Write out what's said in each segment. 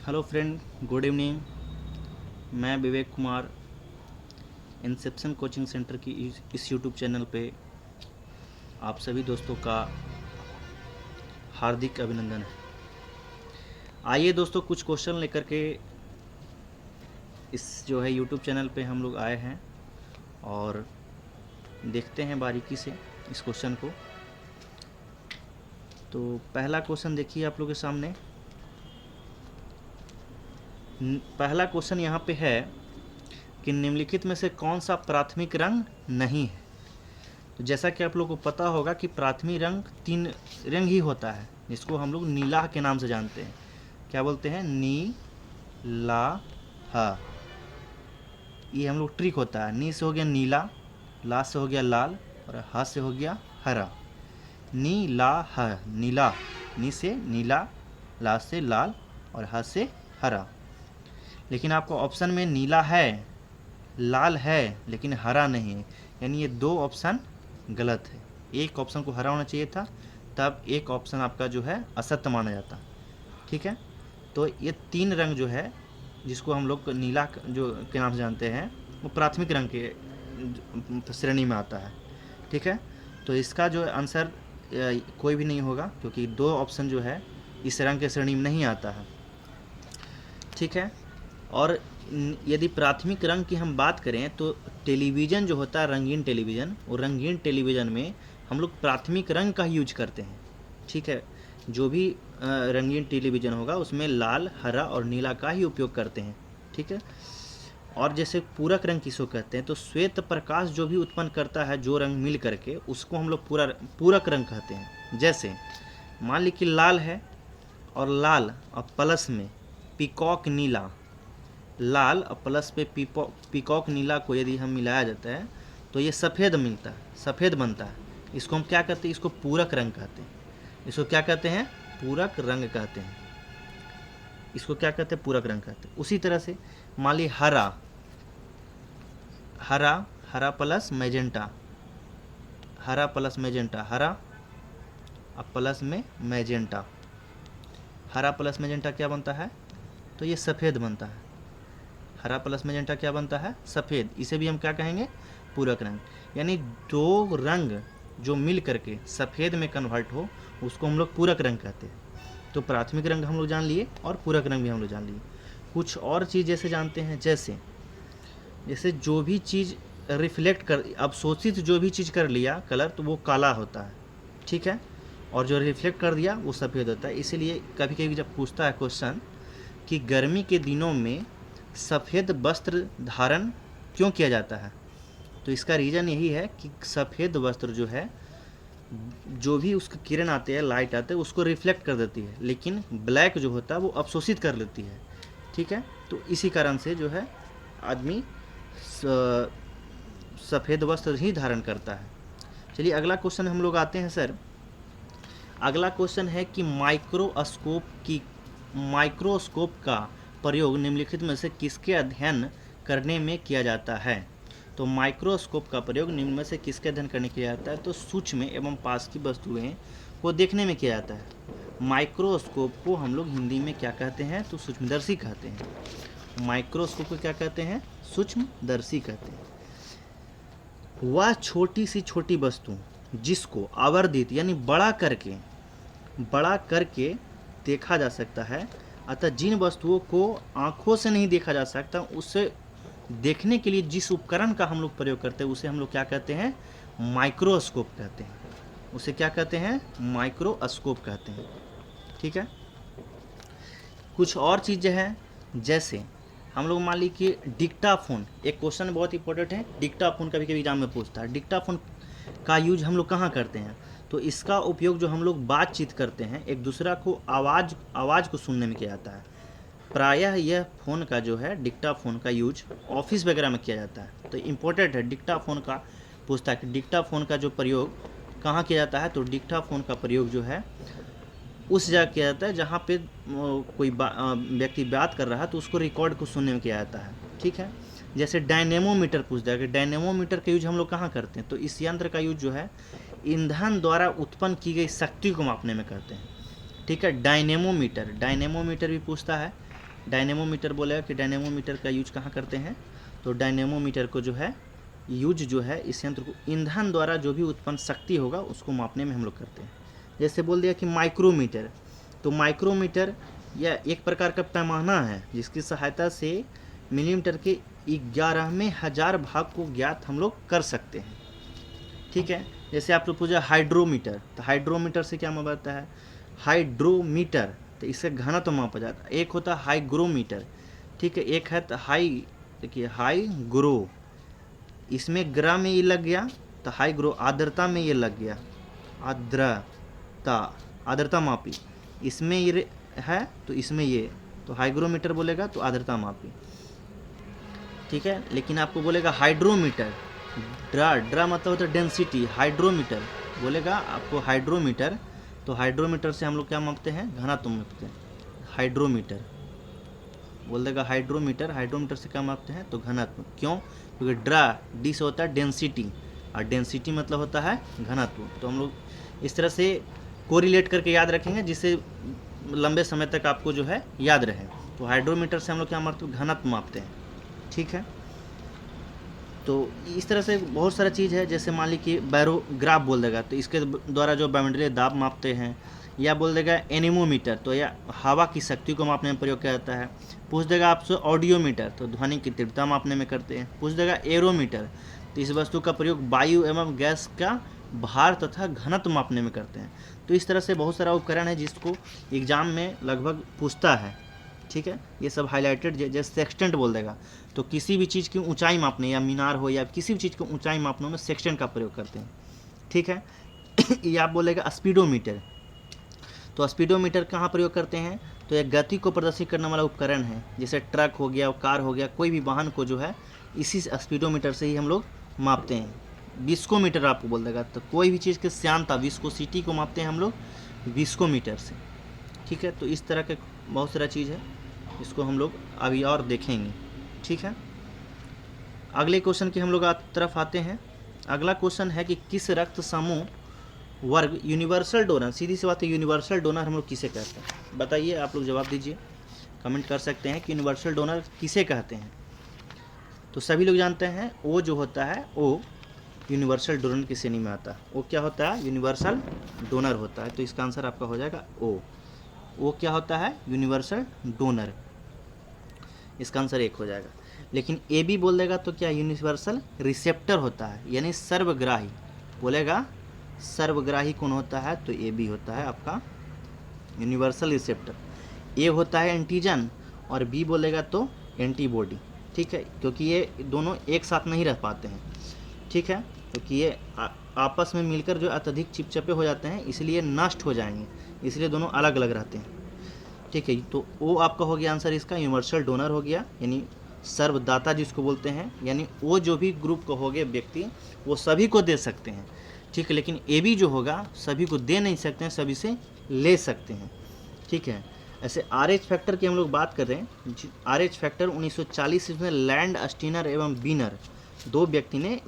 Hello friend, good evening. मैं Vivek Kumar Inception coaching centre की इस यूट्यूब चैनल पे आप सभी दोस्तों का हार्दिक अभिनंदन है। आइए दोस्तों, कुछ क्वेश्चन लेकर के इस जो है यूट्यूब चैनल पे हम लोग आए हैं और देखते हैं बारीकी से इस क्वेश्चन को। तो पहला क्वेश्चन देखिए आप लोगों के सामने। पहला क्वेश्चन यहाँ पे है कि निम्नलिखित में से कौन सा प्राथमिक रंग नहीं है। तो जैसा कि आप लोगों को पता होगा कि प्राथमिक रंग 3 रंग ही होता है, जिसको हम लोग नीला के नाम से जानते हैं। क्या बोलते हैं? नी ला हा। ये हम लोग ट्रिक होता है। नी से हो गया नीला, ला से हो गया लाल और हा से हो गया हरा। नी ला हा, नीला। नी से नीला, ला से लाल और हा से हरा। लेकिन आपको ऑप्शन में नीला है, लाल है, लेकिन हरा नहीं है, यानी ये 2 ऑप्शन गलत है। एक ऑप्शन को हरा होना चाहिए था, तब एक ऑप्शन आपका जो है असत्य माना जाता। ठीक है, तो ये 3 रंग जो है, जिसको हम लोग नीला जो के नाम से जानते हैं, वो प्राथमिक रंग के श्रेणी में आता है। ठीक है, तो इसका जो आंसर कोई भी नहीं होगा, क्योंकि 2 ऑप्शन जो है इस रंग के श्रेणी में नहीं आता है। ठीक है, और यदि प्राथमिक रंग की हम बात करें तो टेलीविज़न जो होता है, रंगीन टेलीविज़न, वो रंगीन टेलीविज़न में हम लोग प्राथमिक रंग का यूज करते हैं। ठीक है, जो भी रंगीन टेलीविज़न होगा उसमें लाल, हरा और नीला का ही उपयोग करते हैं। ठीक है, और जैसे पूरक रंग किसको कहते हैं, तो श्वेत प्रकाश जो भी उत्पन्न करता है, जो रंग मिल करके, उसको हम लोग पूरक रंग कहते हैं। जैसे मान ली कि लाल है और लाल और प्लस में पीकॉक नीला, लाल और प्लस पे पीकॉक नीला को यदि हम मिलाया जाता है तो ये सफ़ेद मिलता है, सफ़ेद बनता है। इसको हम क्या कहते हैं? इसको पूरक रंग कहते हैं। इसको क्या कहते हैं? पूरक रंग कहते हैं। इसको क्या कहते हैं? पूरक रंग कहते हैं। उसी तरह से मान ली हरा, हरा, हरा प्लस मैजेंटा, हरा प्लस मैजेंटा, हरा और प्लस में मैजेंटा, हरा प्लस मैजेंटा क्या बनता है? तो ये सफ़ेद बनता है। हरा प्लस मैजेंटा क्या बनता है? सफ़ेद। इसे भी हम क्या कहेंगे? पूरक रंग। यानी 2 रंग जो मिल करके सफ़ेद में कन्वर्ट हो, उसको हम लोग पूरक रंग कहते हैं। तो प्राथमिक रंग हम लोग जान लिए और पूरक रंग भी हम लोग जान लिए। कुछ और चीज़ जैसे जानते हैं, जैसे जैसे जो भी चीज़ रिफ्लेक्ट कर, अवशोषित जो भी चीज़ कर लिया कलर, तो वो काला होता है। ठीक है, और जो रिफ्लेक्ट कर दिया वो सफ़ेद होता है। इसीलिए कभी कभी जब पूछता है क्वेश्चन कि गर्मी के दिनों में सफ़ेद वस्त्र धारण क्यों किया जाता है, तो इसका रीज़न यही है कि सफ़ेद वस्त्र जो है, जो भी उसके किरण आते हैं, लाइट आते हैं, उसको रिफ्लेक्ट कर देती है, लेकिन ब्लैक जो होता है वो अवशोषित कर लेती है। ठीक है, तो इसी कारण से जो है आदमी सफ़ेद वस्त्र ही धारण करता है। चलिए अगला क्वेश्चन हम लोग आते हैं सर। अगला क्वेश्चन है कि माइक्रोस्कोप का प्रयोग निम्नलिखित में से किसके अध्ययन करने में किया जाता है। तो माइक्रोस्कोप का प्रयोग निम्न में से किसके अध्ययन करने किया जाता है? तो सूक्ष्म एवं पास की वस्तुएं को देखने में किया जाता है। माइक्रोस्कोप को हम लोग हिंदी में क्या कहते हैं? तो सूक्ष्मदर्शी कहते हैं। माइक्रोस्कोप को क्या कहते हैं? सूक्ष्मदर्शी कहते हैं। वह छोटी सी छोटी वस्तु जिसको आवर्धित यानी बड़ा करके देखा जा सकता है, अतः जिन वस्तुओं को आँखों से नहीं देखा जा सकता, उसे देखने के लिए जिस उपकरण का हम लोग प्रयोग करते हैं, उसे हम लोग क्या कहते हैं? माइक्रोस्कोप कहते हैं। उसे क्या कहते हैं? माइक्रोस्कोप कहते हैं। ठीक है, कुछ और चीज़ें हैं, जैसे हम लोग मान ली कि डिक्टाफोन, एक क्वेश्चन बहुत इंपॉर्टेंट है, डिक्टाफोन कभी कभी एग्जाम में पूछता है। डिक्टाफोन का यूज हम लोग कहाँ करते हैं? तो इसका उपयोग जो हम लोग बातचीत करते हैं, एक दूसरा को आवाज़ को सुनने में किया जाता है। प्रायः यह फ़ोन का जो है, डिक्टाफोन का यूज ऑफिस वगैरह में किया जाता है। तो इम्पोर्टेंट है, डिक्टाफोन का पूछता है कि डिक्टाफोन का जो प्रयोग कहाँ किया जाता है। तो डिक्टाफोन का प्रयोग जो है उस जगह किया जाता है जहाँ पे कोई व्यक्ति बात कर रहा है, तो उसको रिकॉर्ड को सुनने में किया जाता है। ठीक है, जैसे डायनेमोमीटर पूछता है कि डायनेमोमीटर का यूज हम लोग कहाँ करते हैं। तो इस यंत्र का यूज जो है ईंधन द्वारा उत्पन्न की गई शक्ति को मापने में करते हैं। ठीक है, डायनेमोमीटर भी पूछता है डायनेमोमीटर बोलेगा कि डायनेमोमीटर का यूज कहाँ करते हैं, तो डायनेमोमीटर को जो है यूज जो है इस यंत्र को ईंधन द्वारा जो भी उत्पन्न शक्ति होगा उसको मापने में हम लोग करते हैं। जैसे बोल दिया कि माइक्रोमीटर, तो माइक्रोमीटर यह एक प्रकार का पैमाना है जिसकी सहायता से मिलीमीटर के 11वें हजार भाग को ज्ञात हम लोग कर सकते हैं। ठीक है, जैसे आप लोग पूछा हाइड्रोमीटर, तो हाइड्रोमीटर से क्या मापा जाता है, हाइड्रोमीटर तो इससे घनत्व मापा जाता है। एक होता है हाईग्रोमीटर, ठीक है, एक है तो देखिए हाईग्रो, इसमें ग्रा में ये लग गया तो हाईग्रो, आर्द्रता में ये लग गया, आर्द्रता मापी, इसमें ये है तो इसमें ये, तो हाईग्रोमीटर बोलेगा तो आर्द्रता मापी। ठीक है, लेकिन आपको बोलेगा हाइड्रोमीटर, ड्रा मतलब होता है डेंसिटी, हाइड्रोमीटर बोलेगा आपको हाइड्रोमीटर, तो हाइड्रोमीटर से हम लोग क्या मापते हैं, घनत्व मापते हैं। हाइड्रोमीटर बोल देगा हाइड्रोमीटर से क्या मापते हैं, तो घनत्व। क्यों, क्योंकि डी से होता है डेंसिटी, और डेंसिटी मतलब होता है घनत्व। तो हम लोग इस तरह से कोरिलेट करके याद रखेंगे जिससे लंबे समय तक आपको जो है याद रहे। तो हाइड्रोमीटर से हम लोग क्या मापते हैं, घनत्व मापते हैं। ठीक है, तो इस तरह से बहुत सारा चीज़ है। जैसे मान ली कि बैरोग्राफ बोल देगा तो इसके द्वारा जो वायुमंडलीय दाब मापते हैं, या बोल देगा एनीमोमीटर तो या हवा की शक्ति को मापने में प्रयोग किया जाता है। पूछ देगा आपसे ऑडियोमीटर तो ध्वनि की तीव्रता मापने में करते हैं। पूछ देगा एरोमीटर तो इस वस्तु का प्रयोग वायु एवं गैस का भार तथा घनत्व मापने में करते हैं। तो इस तरह से बहुत सारा उपकरण है जिसको एग्जाम में लगभग पूछता है। ठीक है, ये सब हाईलाइटेड। जैसे सेक्सटेंट बोल देगा तो किसी भी चीज़ की ऊंचाई मापने, या मीनार हो या किसी भी चीज़ की ऊंचाई मापने में सेक्सटेंट का प्रयोग करते हैं। ठीक है, ये आप बोलेगा स्पीडोमीटर, तो स्पीडोमीटर कहाँ प्रयोग करते हैं, तो यह गति को प्रदर्शित करने वाला उपकरण है। जैसे ट्रक हो गया, कार हो गया, कोई भी वाहन को जो है इसी स्पीडोमीटर से ही हम लोग मापते हैं। विस्कोमीटर आपको बोल देगा तो कोई भी चीज़ के श्यानता, विस्कोसिटी को मापते हैं हम लोग विस्कोमीटर से। ठीक है, तो इस तरह के बहुत सारा चीज़ है, इसको हम लोग अभी और देखेंगे। ठीक है, अगले क्वेश्चन की हम लोग तरफ आते हैं। अगला क्वेश्चन है कि किस रक्त समूह वर्ग यूनिवर्सल डोनर, सीधी सी बात है, यूनिवर्सल डोनर हम लोग किसे कहते हैं, बताइए, आप लोग जवाब दीजिए, कमेंट कर सकते हैं कि यूनिवर्सल डोनर किसे कहते हैं। तो सभी लोग जानते हैं ओ जो होता है, ओ यूनिवर्सल डोनर की श्रेणी में आता है। वो क्या होता है, यूनिवर्सल डोनर होता है। तो इसका आंसर आपका हो जाएगा ओ क्या होता है, यूनिवर्सल डोनर, इसका आंसर 1 हो जाएगा। लेकिन ए बी बोल देगा तो क्या, यूनिवर्सल रिसेप्टर होता है, यानी सर्वग्राही बोलेगा। सर्वग्राही कौन होता है, तो ए बी होता है आपका यूनिवर्सल रिसेप्टर। ए होता है एंटीजन और बी बोलेगा तो एंटीबॉडी। ठीक है, क्योंकि ये दोनों एक साथ नहीं रह पाते हैं। ठीक है, क्योंकि ये आपस में मिलकर जो अत्यधिक चिपचपे हो जाते हैं इसलिए नष्ट हो जाएंगे, इसलिए दोनों अलग अलग रहते हैं। ठीक है, तो वो आपका हो गया आंसर, इसका यूनिवर्सल डोनर हो गया, यानी सर्वदाता जिसको बोलते हैं, यानी वो जो भी ग्रुप को हो गए व्यक्ति वो सभी को दे सकते हैं। ठीक है, लेकिन ए बी जो होगा सभी को दे नहीं सकते हैं, सभी से ले सकते हैं। ठीक है, ऐसे आर एच फैक्टर की हम लोग बात कर रहे हैं। आर एच फैक्टर 1940 में लैंड स्टीनर एवं बीनर 2 व्यक्ति ने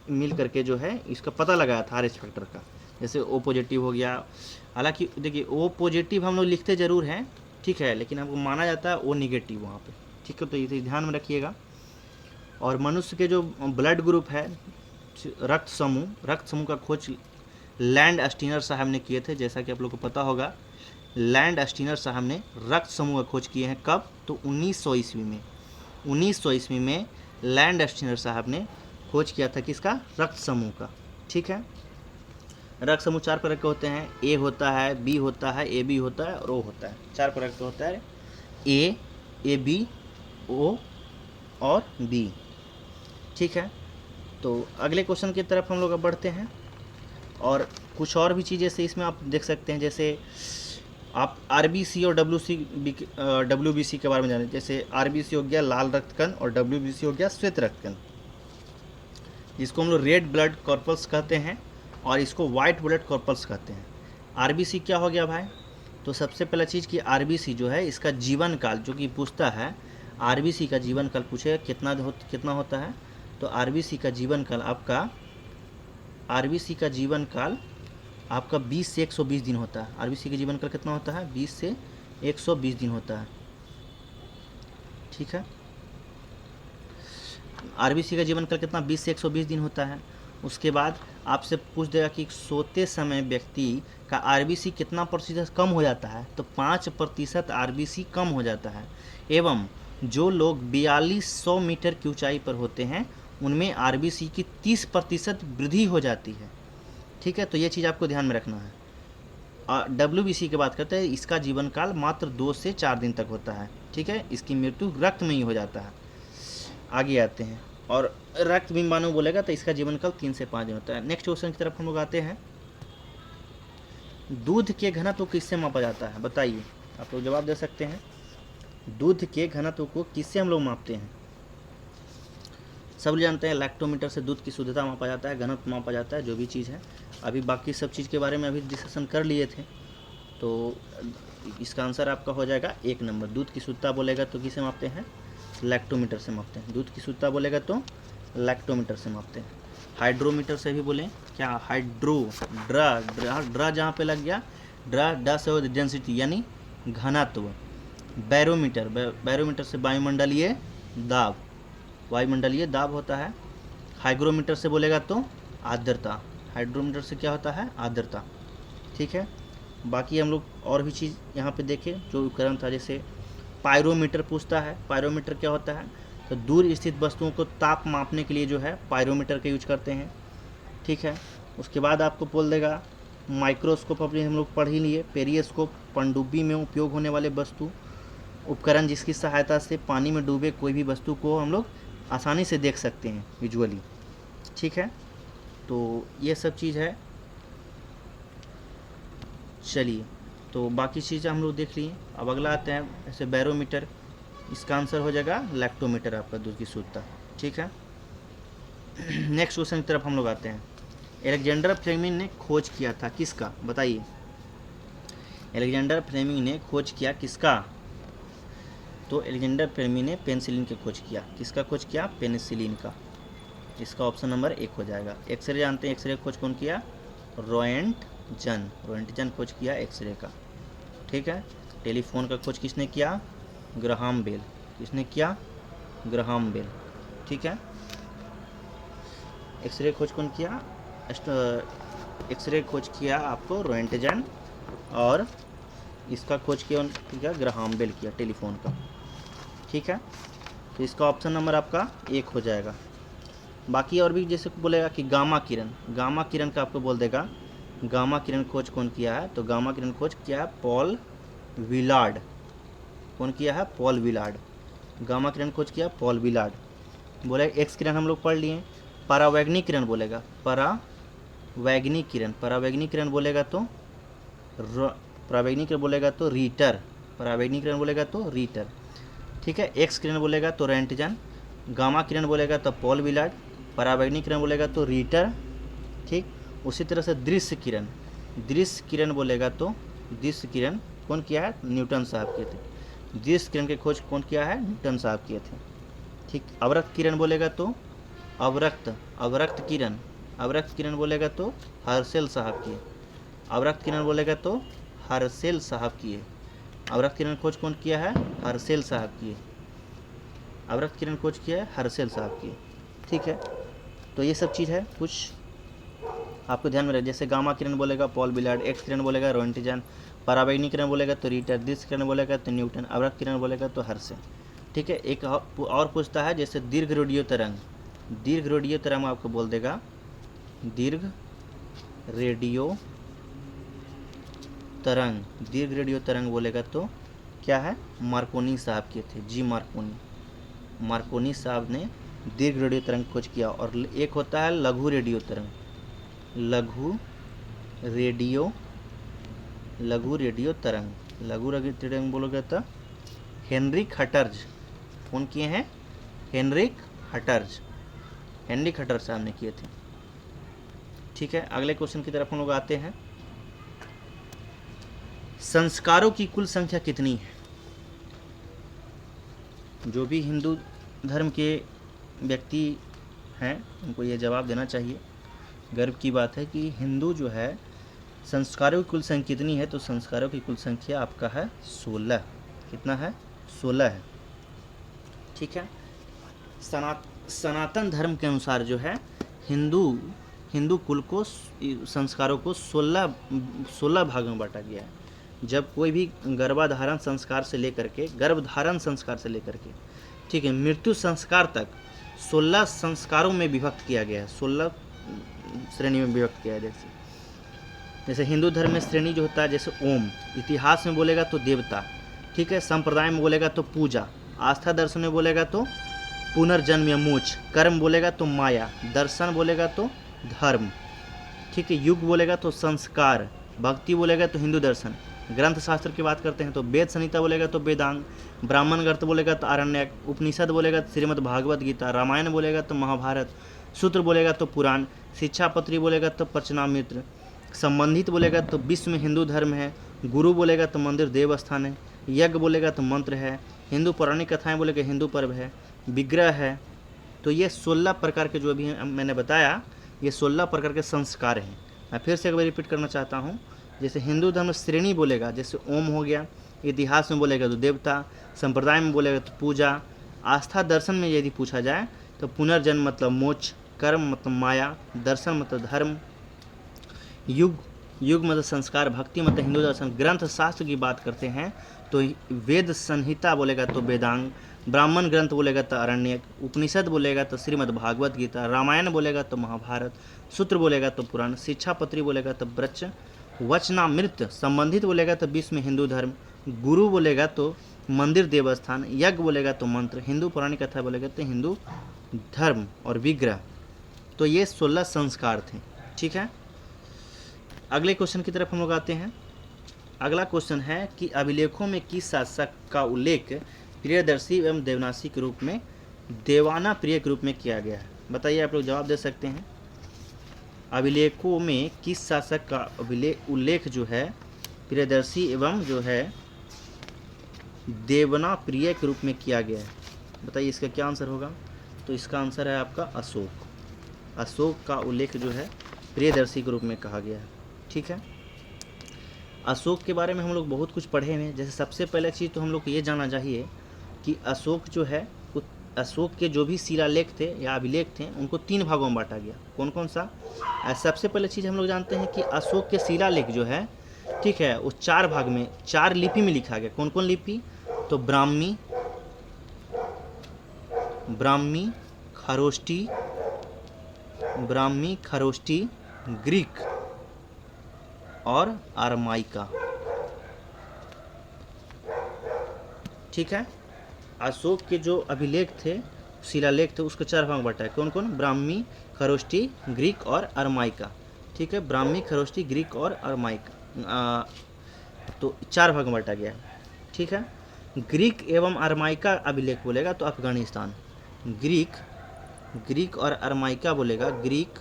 मिल करके जो है इसका पता लगाया था आर एच फैक्टर का। जैसे ओ पॉजिटिव हो गया, हालांकि देखिए ओ पॉजिटिव हम लोग लिखते ज़रूर हैं, ठीक है, लेकिन हमको माना जाता है ओ निगेटिव वहाँ पे। ठीक है, तो इसे ध्यान में रखिएगा। और मनुष्य के जो ब्लड ग्रुप है, रक्त समूह का खोज लैंड स्टीनर साहब ने किए थे। जैसा कि आप लोग को पता होगा, लैंड स्टीनर साहब ने रक्त समूह का खोज किए हैं। कब, तो 1900 ईस्वी में। 1900 ईस्वी में लैंड स्टीनर साहब ने खोज किया था किसका, रक्त समूह का। ठीक है, रक्त समूह 4 प्रकार के होते हैं, ए होता है, बी होता है, ए बी होता है और ओ होता है। 4 प्रकार का होता है, ए बी, ओ और बी। ठीक है, तो अगले क्वेश्चन की तरफ हम लोग अब बढ़ते हैं। और कुछ और भी चीज़ें से इसमें आप देख सकते हैं। जैसे आप आरबीसी और डब्ल्यूबीसी के बारे में जानें। जैसे आरबीसी हो गया लाल रक्तकण और डब्ल्यूबीसी हो गया श्वेत रक्तकण, जिसको हम लोग रेड ब्लड कॉर्पल्स कहते हैं और इसको वाइट ब्लड कॉर्पल्स कहते हैं। आरबीसी क्या हो गया भाई, तो सबसे पहला चीज़ कि आरबीसी जो है इसका जीवन काल जो कि पूछता है, आरबीसी का जीवन काल पूछेगा कितना होता है, तो आरबीसी का जीवन काल आपका 20 से 120 दिन होता है। आरबीसी का जीवन काल कितना होता है, 20 से 120 दिन होता है। ठीक है। आरबीसी का जीवन काल कितना 20 से 120 दिन होता है। उसके बाद आपसे पूछ देगा कि सोते समय व्यक्ति का आरबीसी कितना प्रतिशत कम हो जाता है, तो 5% आरबीसी कम हो जाता है। एवं जो लोग 4200 मीटर की ऊंचाई पर होते हैं उनमें आरबीसी की 30% वृद्धि हो जाती है। ठीक है, तो ये चीज़ आपको ध्यान में रखना है। डब्ल्यूबीसी की बात करते हैं, इसका जीवन काल मात्र 2 से 4 दिन तक होता है। ठीक है, इसकी मृत्यु रक्त में ही हो जाता है। आगे आते हैं, और रक्त बिंबाणु बोलेगा तो इसका जीवन काल 3 से 5 दिन होता है। नेक्स्ट क्वेश्चन की तरफ हम लोग आते हैं। दूध के घनत्व को किससे मापा जाता है, बताइए, आप लोग जवाब दे सकते हैं। दूध के घनत्व को किससे हम लोग मापते हैं? सब लोग जानते हैं लैक्टोमीटर से दूध की शुद्धता मापा जाता है, घनत्व मापा जाता है, जो भी चीज़ है। अभी बाकी सब चीज़ के बारे में अभी डिस्कशन कर लिए थे, तो इसका आंसर आपका हो जाएगा 1 नंबर। दूध की शुद्धता बोलेगा तो किसे मापते हैं? लैक्टोमीटर से मापते हैं। दूध की शुद्धता बोलेगा तो लैक्टोमीटर से मापते हैं। हाइड्रोमीटर से भी बोलें क्या? हाइड्रो, ड्रा जहाँ पे लग गया, ड्रा से हो डेंसिटी यानी घनत्व। बैरोमीटर से वायुमंडलीय दाब, वायुमंडलीय दाब होता है। हाइग्रोमीटर से बोलेगा तो आर्द्रता, हाइड्रोमीटर से क्या होता है? आर्द्रता। ठीक है, बाकी हम लोग और भी चीज़ यहाँ पे देखें जो उपकरण था, जैसे पायरोमीटर पूछता है। पायरोमीटर क्या होता है? तो दूर स्थित वस्तुओं को ताप मापने के लिए जो है पायरोमीटर का यूज करते हैं। ठीक है, उसके बाद आपको बोल देगा माइक्रोस्कोप, अपने हम लोग पढ़ ही लिए। पेरिस्कोप, पनडुब्बी में उपयोग होने वाले वस्तु उपकरण जिसकी सहायता से पानी में डूबे कोई भी वस्तु को हम लोग आसानी से देख सकते हैं विजुअली। ठीक है, तो ये सब चीज़ है। चलिए, तो बाकी चीज़ें हम लोग देख लिए। अब अगला आते हैं, ऐसे बैरोमीटर, इसका आंसर हो जाएगा लैक्टोमीटर, आपका दूध की शुद्धता। ठीक है, नेक्स्ट क्वेश्चन की तरफ हम लोग आते हैं। अलेक्जेंडर फ्लेमिंग ने खोज किया था किसका, बताइए। अलेक्जेंडर फ्लेमिंग ने खोज किया किसका? तो अलेक्जेंडर फ्लेमिंग ने पेनिसिलिन की खोज किया। किसका खोज किया? पेनिसिलिन का। इसका ऑप्शन नंबर 1 हो जाएगा। एक्सरे जानते हैं, एक्सरे खोज कौन किया? रोएंटजन खोज किया एक्सरे का। ठीक है, टेलीफोन का खोज किसने किया? Graham Bell. किसने किया? Graham Bell. ठीक है, एक्सरे खोज कौन किया? एक्सरे खोज किया आपको रोएंटजन, और इसका खोज किया ग्राहम बेल किया, टेलीफोन का। ठीक है, तो इसका ऑप्शन नंबर आपका 1 हो जाएगा। बाकी और भी जैसे बोलेगा कि गामा किरण, गामा किरण का आपको बोल देगा गामा किरण खोज कौन किया है? तो गामा किरण खोज किया है पॉल विलार्ड। कौन किया है? Paul Willard. गामा किरण खोज किया पॉल विलार्ड। बोले एक्स किरण हम लोग पढ़ लिए। परावैग्निक किरण बोलेगा, परावैग्निक किरण, परावैग्निक किरण बोलेगा तो परावैग्निक किरण बोलेगा तो रीटर, परावैग्निक किरण बोलेगा तो रीटर। ठीक है, एक्स किरण बोलेगा तो रोएंटजन, गामा किरण बोलेगा तो पॉल विलार्ड, परावैग्निक किरण बोलेगा तो रीटर। ठीक, उसी तरह से दृश्य किरण, दृश्य किरण बोलेगा तो दृश्य किरण कौन किया है? न्यूटन साहब किए थे। दृश्य किरण की खोज कौन किया है? न्यूटन साहब किए थे। ठीक, अवरक्त किरण बोलेगा तो अवरक्त किरण बोलेगा तो हर्शेल साहब किए। अवरक्त किरण बोलेगा तो हर्शेल साहब किए। अवरक्त किरण खोज कौन किया है? हर्शेल साहब किए। अवरक्त किरण खोज किया है हर्शेल साहब किए। ठीक है, तो ये सब चीज़ है, कुछ आपको ध्यान में रहे। जैसे गामा किरण बोलेगा पॉल विलार्ड, एक्स किरण बोलेगा रोएंटजन, परावैग्निक किरण बोलेगा तो रीटर, दृश्य किरण बोलेगा तो न्यूटन, अवरक्त किरण बोलेगा तो हर्शेल। ठीक है, एक और पूछता है, जैसे दीर्घ रेडियो तरंग, दीर्घ रेडियो तरंग आपको बोल देगा दीर्घ रेडियो तरंग, दीर्घ रेडियो तरंग बोलेगा तो क्या है? मार्कोनी साहब किए थे, जी मार्कोनी साहब ने दीर्घ रेडियो तरंग खोज किया। और एक होता है लघु रेडियो तरंग, लघु रेडियो तरंग बोलोगे तो हेनरिक हटर्ज। कौन किए हैं? हेनरिक हटर्ज साहब ने किए थे। ठीक है, अगले क्वेश्चन की तरफ हम लोग आते हैं। संस्कारों की कुल संख्या कितनी है? जो भी हिंदू धर्म के व्यक्ति हैं उनको ये जवाब देना चाहिए। गर्व की बात है कि हिंदू जो है, संस्कारों की कुल संख्या कितनी है? तो संस्कारों की कुल संख्या आपका है 16। कितना है? 16 है। ठीक है। सनातन धर्म के अनुसार जो है हिंदू कुल को संस्कारों को 16 भागों में बांटा गया है। जब कोई भी गर्भाधारण संस्कार से लेकर के ठीक है मृत्यु संस्कार तक 16 संस्कारों में विभक्त किया गया है, 16 श्रेणी में विभक्त किया है। जैसे हिंदू धर्म में श्रेणी जो होता है, जैसे ओम, इतिहास में बोलेगा तो देवता, ठीक है, संप्रदाय में बोलेगा तो पूजा, आस्था दर्शन में बोलेगा तो पुनर्जन्म या मोक्ष, कर्म बोलेगा तो माया, दर्शन बोलेगा तो धर्म, ठीक है, युग बोलेगा तो संस्कार, भक्ति बोलेगा तो हिंदू दर्शन, ग्रंथ शास्त्र की बात करते हैं तो वेद संहिता बोलेगा तो वेदांग, ब्राह्मण ग्रंथ बोलेगा तो आरण्यक, उपनिषद बोलेगा तो श्रीमद् भागवत गीता, रामायण बोलेगा तो महाभारत, सूत्र बोलेगा तो पुराण, शिक्षापत्री बोलेगा तो प्रचनामृत, संबंधित बोलेगा तो विश्व में हिंदू धर्म है, गुरु बोलेगा तो मंदिर देवस्थान है, यज्ञ बोलेगा तो मंत्र है, हिंदू पौराणिक कथाएं बोलेगा हिंदू पर्व है, विग्रह है। तो ये 16 प्रकार के जो अभी मैंने बताया, ये 16 प्रकार के संस्कार हैं। मैं फिर से एक बार रिपीट करना चाहता हूँ। जैसे हिंदू धर्म श्रेणी बोलेगा, जैसे ओम हो गया, इतिहास में बोलेगा तो देवता, संप्रदाय में बोलेगा तो पूजा, आस्था दर्शन में यदि पूछा जाए तो पुनर्जन्म मतलब मोक्ष, कर्म मतलब माया, दर्शन मतलब धर्म, युग मतलब संस्कार, भक्ति मतलब हिंदू दर्शन, ग्रंथ शास्त्र की बात करते हैं तो वेद संहिता बोलेगा तो वेदांग, ब्राह्मण ग्रंथ बोलेगा तो आरण्यक, उपनिषद बोलेगा तो श्रीमद् भागवत गीता, रामायण बोलेगा तो महाभारत, सूत्र बोलेगा तो पुराण, शिक्षापत्री बोलेगा तो ब्रच वचनामृत, संबंधित बोलेगा तो विश्व में हिंदू धर्म, गुरु बोलेगा तो मंदिर देवस्थान, यज्ञ बोलेगा तो मंत्र, हिंदू पौराणिक कथा बोलेगा तो हिंदू धर्म और विग्रह। तो ये 16 संस्कार थे। ठीक है, अगले क्वेश्चन की तरफ हम लोग आते हैं। अगला क्वेश्चन है कि अभिलेखों में किस शासक का उल्लेख प्रियदर्शी एवं देवनासी के रूप में देवाना प्रिय के रूप में किया गया है? बताइए, आप लोग जवाब दे सकते हैं। अभिलेखों में किस शासक का उल्लेख जो है प्रियदर्शी एवं जो है देवना प्रिय के रूप में किया गया है? बताइए इसका क्या आंसर होगा? तो इसका आंसर है आपका अशोक। अशोक का उल्लेख जो है प्रियदर्शी के रूप में कहा गया है। ठीक है, अशोक के बारे में हम लोग बहुत कुछ पढ़े हैं। जैसे सबसे पहले चीज़ तो हम लोग को ये जानना चाहिए कि अशोक जो है, अशोक के जो भी शिलालेख थे या अभिलेख थे उनको 3 भागों में बांटा गया। कौन कौन सा? सबसे पहले चीज़ हम लोग जानते हैं कि अशोक के शिलालेख जो है, ठीक है, वो 4 भाग में 4 लिपि में लिखा गया। कौन कौन लिपि? तो ब्राह्मी, खरोष्टी, ग्रीक और अरमाइका। ठीक है, अशोक के जो अभिलेख थे, शिलालेख थे, उसको 4 भाग में बांटा है। कौन कौन? ब्राह्मी, खरोष्टी, ग्रीक और अरमाइका। ठीक है, ब्राह्मी, खरोष्टी, ग्रीक और अरमाइका, तो 4 भाग में बांटा गया है। ठीक है, ग्रीक एवं अरमाइका अभिलेख बोलेगा तो अफगानिस्तान। ग्रीक और अरमाइका बोलेगा, ग्रीक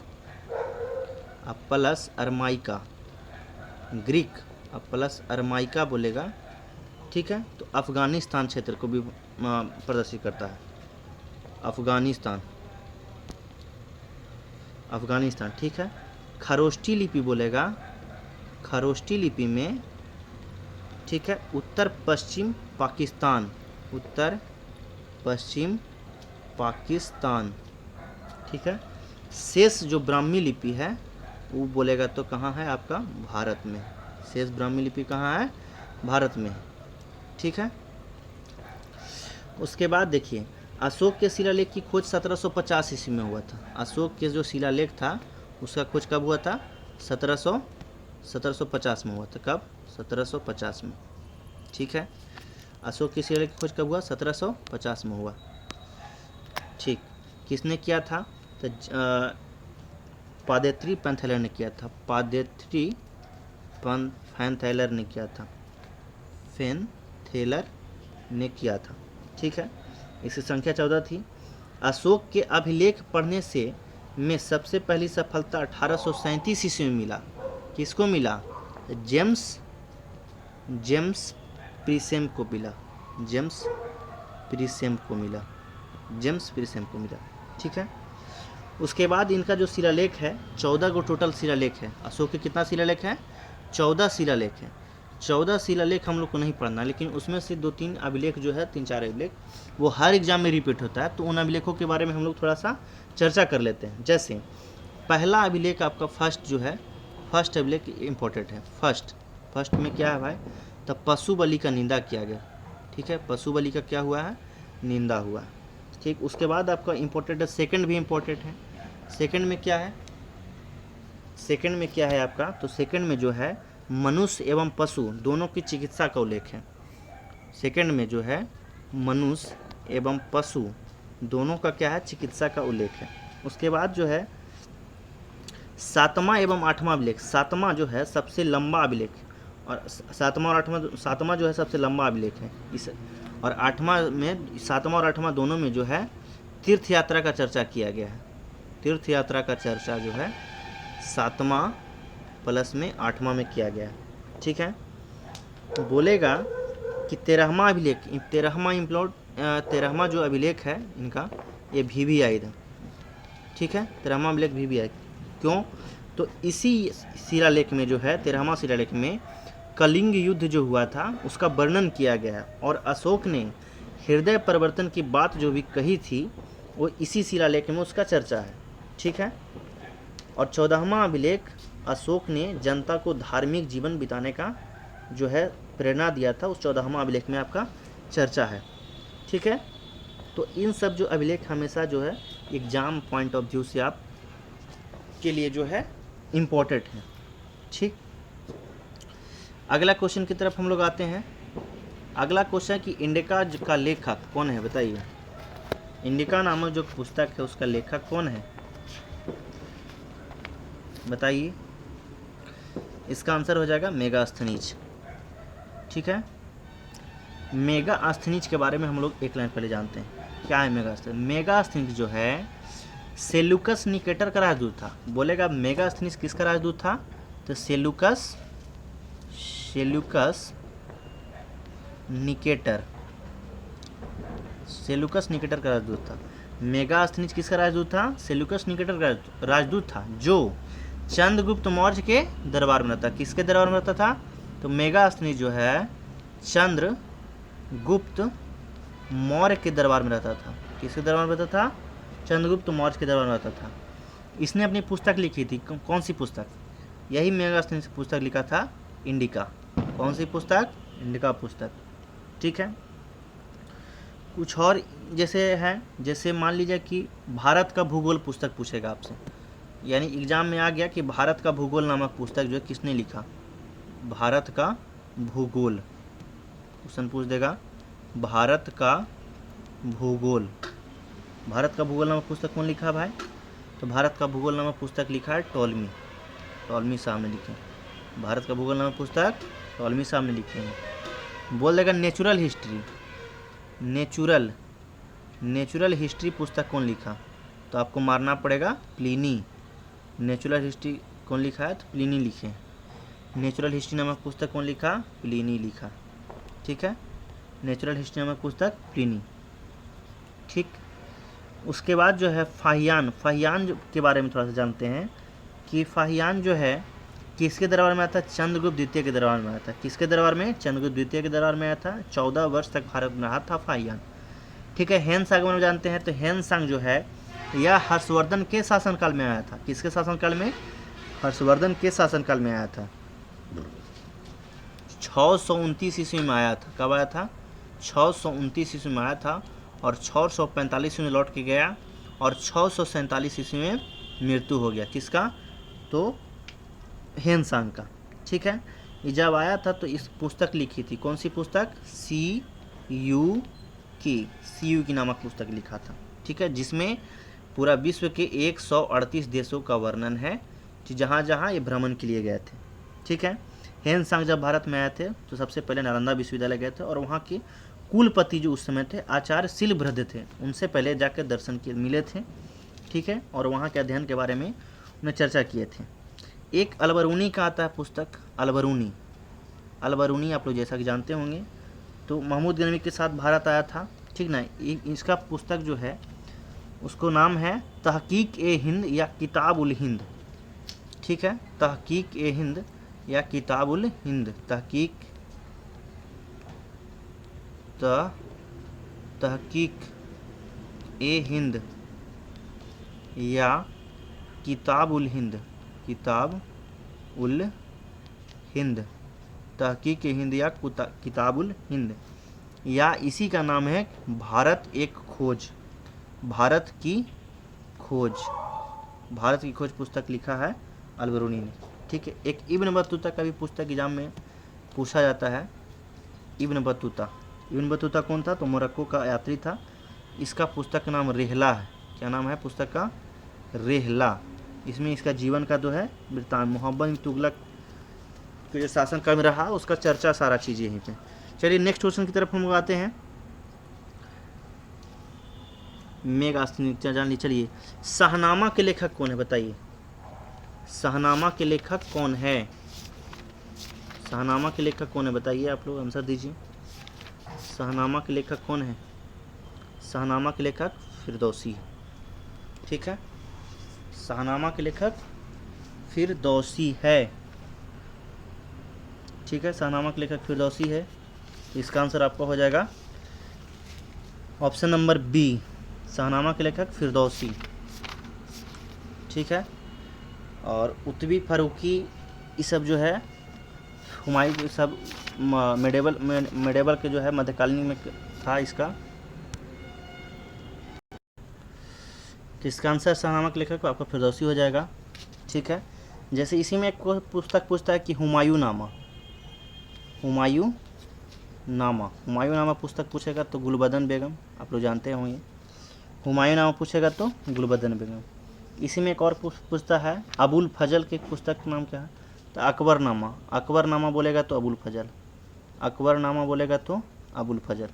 प्लस अरमाइका, ग्रीक प्लस अरमाइका बोलेगा। ठीक है, तो अफगानिस्तान क्षेत्र को भी प्रदर्शित करता है। अफगानिस्तान। ठीक है, खरोष्टी लिपि बोलेगा, खरोष्टी लिपि में, ठीक है, उत्तर पश्चिम पाकिस्तान। ठीक है, शेष जो ब्राह्मी लिपि है वो बोलेगा तो कहाँ है आपका? भारत में। शेष ब्राह्मी लिपि कहाँ है? भारत में। ठीक है, उसके बाद देखिए, अशोक के शिलालेख की खोज 1750 ईस्वी में हुआ था। अशोक के जो शिलालेख था उसका खोज कब हुआ था? 1750 में हुआ था। कब? 1750 में। ठीक है, अशोक के शिलालेख की खोज कब हुआ? 1750 में हुआ। ठीक, किसने किया था? तो पादेत्री पैंथेलर ने किया था। पैंथेलर ने किया था। ठीक है, इसकी संख्या 14 थी। अशोक के अभिलेख पढ़ने से में सबसे पहली सफलता 1837 ईस्वी में मिला। किसको मिला? जेम्स प्रीसेम को मिला। ठीक है, उसके बाद इनका जो शिलालेख है, 14 गो टोटल शिलालेख है। अशोक के कितना शिलालेख है? 14 शिलालेख है। 14 शिलालेख हम लोग को नहीं पढ़ना, लेकिन उसमें से 2-3 अभिलेख जो है, 3-4 अभिलेख, वो हर एग्जाम में रिपीट होता है, तो उन अभिलेखों के बारे में हम लोग थोड़ा सा चर्चा कर लेते हैं। जैसे पहला अभिलेख आपका फर्स्ट जो है, फर्स्ट अभिलेख इम्पोर्टेंट है। फर्स्ट में क्या है भाई, तब पशु बलि का निंदा किया गया। ठीक है, पशु बलि का क्या हुआ है, निंदा हुआ। ठीक, उसके बाद आपका इम्पोर्टेंट है, सेकंड भी इम्पोर्टेंट है। सेकंड में क्या है, सेकंड में क्या है आपका, तो सेकंड में जो है मनुष्य एवं पशु दोनों की चिकित्सा का उल्लेख है। सेकंड में जो है मनुष्य एवं पशु दोनों का क्या है, चिकित्सा का उल्लेख है। उसके बाद जो है 7वां एवं 8वां अभिलेख। 7वां जो है सबसे लंबा अभिलेख, और 7वां और 8वां, 7वां जो है सबसे लंबा अभिलेख है इस, और 8वां में, 7वां और 8वां दोनों में जो है तीर्थ यात्रा का चर्चा किया गया है। तीर्थ यात्रा का चर्चा जो है 7वां प्लस में 8वां में किया गया है। ठीक है, तो बोलेगा कि 13वां अभिलेख, 13वां जो अभिलेख है इनका, ये VVI था। ठीक है, 13वां अभिलेख VVI क्यों, तो इसी शिलालेख में जो है 13वां शिलालेख में कलिंग युद्ध जो हुआ था उसका वर्णन किया गया है, और अशोक ने हृदय परिवर्तन की बात जो भी कही थी वो इसी शिलालेख में उसका चर्चा है। ठीक है, और 14वां अभिलेख अशोक ने जनता को धार्मिक जीवन बिताने का जो है प्रेरणा दिया था, उस 14वां अभिलेख में आपका चर्चा है। ठीक है, तो इन सब जो अभिलेख हमेशा जो है एग्जाम पॉइंट ऑफ व्यू से आप के लिए जो है इम्पोर्टेंट है। ठीक, अगला क्वेश्चन की तरफ हम लोग आते हैं। अगला क्वेश्चन है कि इंडिका का लेखक कौन है, बताइए। इंडिका नामक जो पुस्तक है उसका लेखक कौन है, बताइए। इसका आंसर हो जाएगा मेगास्थनीज। ठीक है, मेगास्थनीज के बारे में हम लोग एक लाइन पहले जानते हैं, क्या है मेगास्थनीज। मेगास्थनीज जो है सेलुकस निकेटर का राजदूत था। बोलेगा मेगास्थनीज किसका राजदूत था, तो सेलुकस निकेटर का राजदूत था। मेगास्थनीज किसका राजदूत था, सेलुकस निकेटर का राजदूत था, जो चंद्रगुप्त मौर्य के दरबार में रहता। किसके दरबार में रहता था, तो मेगास्थनीज जो है चंद्रगुप्त मौर्य के दरबार में रहता था। किसके दरबार में रहता था, चंद्रगुप्त मौर्य के दरबार में रहता था। इसने अपनी पुस्तक लिखी थी, कौन सी पुस्तक, यही मेगास्थनीज से पुस्तक लिखा था, इंडिका। कौन सी पुस्तक, इंडिका पुस्तक। ठीक है, कुछ और जैसे है, जैसे मान लीजिए कि भारत का भूगोल पुस्तक पूछेगा आपसे, यानी एग्जाम में आ गया कि भारत का भूगोल नामक पुस्तक जो है किसने लिखा, भारत का भूगोल क्वेश्चन पूछ देगा। भारत का भूगोल नामक पुस्तक कौन लिखा भाई, तो भारत का भूगोल नामक पुस्तक लिखा है टॉलमी साहब ने लिखे। भारत का भूगोल नामक पुस्तक टॉलमी साहब ने लिखे हैं। बोल देगा नेचुरल हिस्ट्री पुस्तक कौन लिखा, तो आपको मारना पड़ेगा प्लिनी। नेचुरल हिस्ट्री कौन लिखा है, तो प्लिनी लिखे। नेचुरल हिस्ट्री नामक पुस्तक कौन लिखा, प्लिनी लिखा। ठीक है, नेचुरल हिस्ट्री नामक पुस्तक प्लिनी। ठीक, उसके बाद जो है फाहियान के बारे में थोड़ा सा जानते हैं कि फाहियान जो है किसके दरबार में आया था, चंद्रगुप्त द्वितीय के दरबार में आया था। किसके दरबार में, चंद्रगुप्त द्वितीय के दरबार में आया था। 14 वर्ष तक भारत में रहा था फाहियान। ठीक है, हेनसांग में जानते हैं, तो हेनसांग जो है यह हर्षवर्धन के शासनकाल में आया था। किसके शासनकाल में, हर्षवर्धन के शासनकाल में आया था। 629 ईस्वी में आया था। कब आया था, 629 ईस्वी में आया था, और 645 ईस्वी में लौट के गया, और 647 ईस्वी में मृत्यु हो गया। किसका, तो हेनसांग का। ठीक है, ये जब आया था तो इस पुस्तक लिखी थी, कौन सी पुस्तक, CU की नामक पुस्तक लिखा था। ठीक है, जिसमें पूरा विश्व के 138 देशों का वर्णन है कि जहाँ जहाँ ये भ्रमण के लिए गए थे। ठीक है, हेनसांग जब भारत में आए थे तो सबसे पहले नालंदा विश्वविद्यालय गए थे, और वहाँ के कुलपति जो उस समय थे आचार्य शिलभद्र थे, उनसे पहले जाकर दर्शन के मिले थे। ठीक है, और वहाँ के अध्ययन के बारे में उन्हें चर्चा किए थे। एक अलबरूनी का आता है पुस्तक, अलबरूनी आप लोग जैसा कि जानते होंगे, तो महमूद गजनवी के साथ भारत आया था। ठीक ना, इसका पुस्तक जो है उसको नाम है तहकीक ए हिंद या किताब उल हिंद। ठीक है, तहकीक ए हिंद या किताबुल हिंद, तहकीक ए हिंद या किताब उल हिंद, तहकीक ए हिंद या किताब उल हिंद, या इसी का नाम है भारत की खोज पुस्तक लिखा है अलबरूनी ने। ठीक है, एक इब्न बतूता का भी पुस्तक एग्जाम में पूछा जाता है। इब्न बतूता कौन था? तो मोरक्को का यात्री था। इसका पुस्तक का नाम रेहला है। क्या नाम है पुस्तक का? रेहला। इसमें इसका जीवन का जो है वृत्तांत, मोहम्मद बिन तुगलक के जो शासनकाल में रहा उसका चर्चा, सारा चीज़ यहीं पे। चलिए नेक्स्ट क्वेश्चन की तरफ हम आते हैं। चलिए, शाहनामा के लेखक कौन है बताइए? शाहनामा के लेखक कौन है? शाहनामा के लेखक कौन है बताइए? आप लोग आंसर दीजिए। शाहनामा के लेखक कौन है? शाहनामा के लेखक फिरदौसी। ठीक है, शाहनामा के लेखक फिरदौसी है। ठीक है, शाहनामा के लेखक फिरदौसी है। इसका आंसर आपका हो जाएगा ऑप्शन नंबर बी, शाहनामा के लेखक फिरदौसी। ठीक है, और उतबी फारूकी ये सब जो है हुमायूं सब मेडेबल के जो है मध्यकालीन में था इसका। इसका आंसर शाहनामा के लेखक आपका फिरदौसी हो जाएगा। ठीक है, जैसे इसी में एक पुस्तक पूछता है कि हुमायूं नामा पुस्तक पूछेगा तो गुलबदन बेगम, आप लोग जानते होंगे। हुमायूं नामा पूछेगा तो गुलबदन बेगम। इसी में एक और पूछता है अबुल फजल के पुस्तक का नाम क्या है? तो अकबरनामा बोलेगा तो अबुल फजल, अकबरनामा बोलेगा तो अबुल फजल,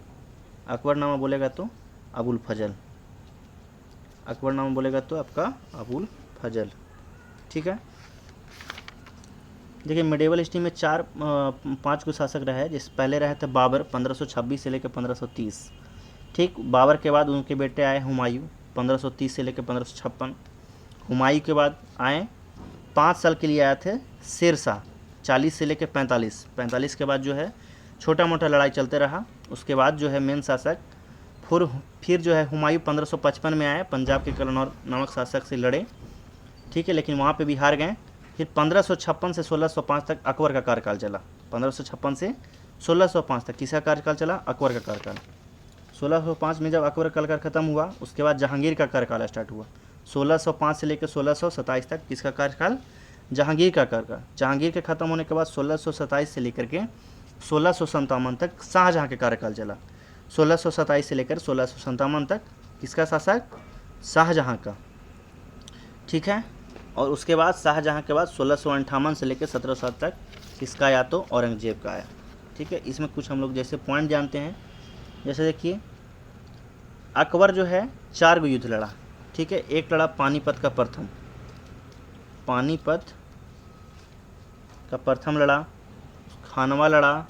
अकबरनामा बोलेगा तो अबुल फजल, अकबरनामा बोलेगा तो आपका अबुल फजल। ठीक है, देखिए मिडेवल हिस्ट्री में 5 को शासक रहे। जिस पहले रहे थे बाबर 1526 से लेकर 1530। ठीक, बाबर के बाद उनके बेटे आए हुमायूं 1530 से लेकर 1556। हुमायूं के बाद आए 5 साल के लिए आए थे शेरशाह 40 से लेकर 45 के बाद जो है छोटा मोटा लड़ाई चलते रहा। उसके बाद जो है मेन शासक फिर जो है हुमायूं 1555 में आए, पंजाब के कलनौर नामक शासक से लड़े। ठीक है, लेकिन वहाँ पे भी हार गए। फिर 1556 से 1605 तक अकबर का कार्यकाल चला। 1556 से 1605 तक किसका कार्यकाल चला? अकबर का कार्यकाल। 1605 में जब अकबर का कार्यकाल खत्म हुआ उसके बाद जहांगीर का कार्यकाल स्टार्ट हुआ। 1605 से लेकर 1627 तक किसका कार्यकाल? जहांगीर का कार्यकाल। जहांगीर के खत्म होने के बाद 1627 से लेकर के 1657 तक शाहजहाँ के कार्यकाल चला। 1627 से लेकर 1657 तक किसका शासक? शाहजहाँ का। ठीक है, और उसके बाद शाहजहाँ के बाद 1658 से लेकर 1707 तक किसका आया? तो औरंगजेब का आया। ठीक है, इसमें कुछ हम लोग जैसे पॉइंट जानते हैं। जैसे देखिए अकबर जो है 4 गो युद्ध लड़ा। ठीक है, एक लड़ा पानीपत का प्रथम लड़ा, खानवा लड़ा,